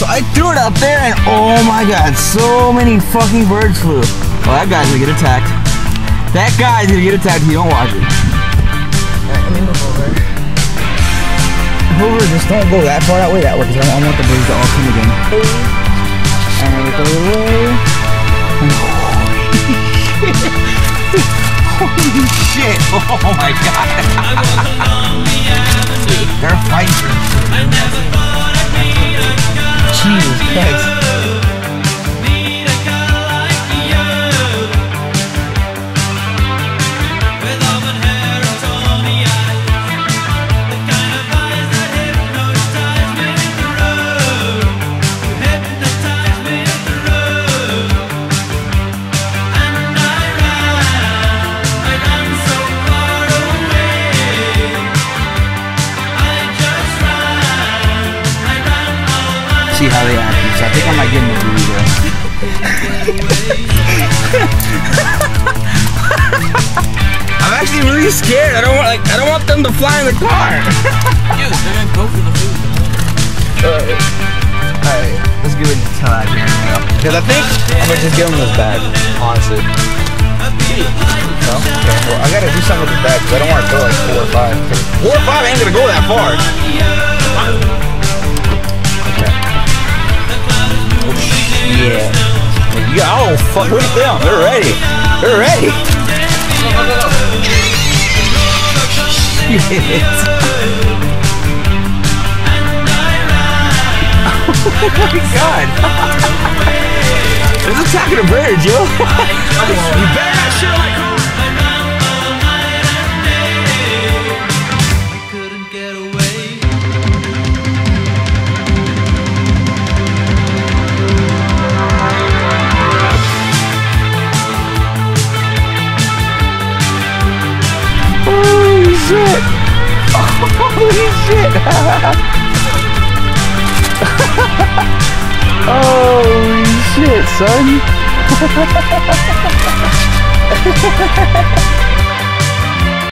So I threw it up there and oh my god, so many fucking birds flew. Well, that guy's gonna get attacked. That guy's gonna get attacked if you don't watch it. Alright, let me move over. Move over, just don't go that far that way, because I want the birds to all come again. And then we go away. Holy shit! Oh my god! They're fighting. Jesus Christ. See how they act. So I think I might give them a burrito. I'm actually really scared. I don't want them to fly in the car. Dude, they're gonna go for the food. Alright, let's give it a try here. Because I think I'm gonna just give them this bag, honestly. No? Okay, well, I gotta do something with this bag because I don't want to go like 4 or 5. 4 or 5 ain't gonna go that far. Yeah. Oh, fuck, look at them. They're ready. They're ready. Shit. Oh my god. It's attacking a bird, yo. You better not shoot my car. I couldn't get away. Holy shit! Holy shit! Holy shit, son!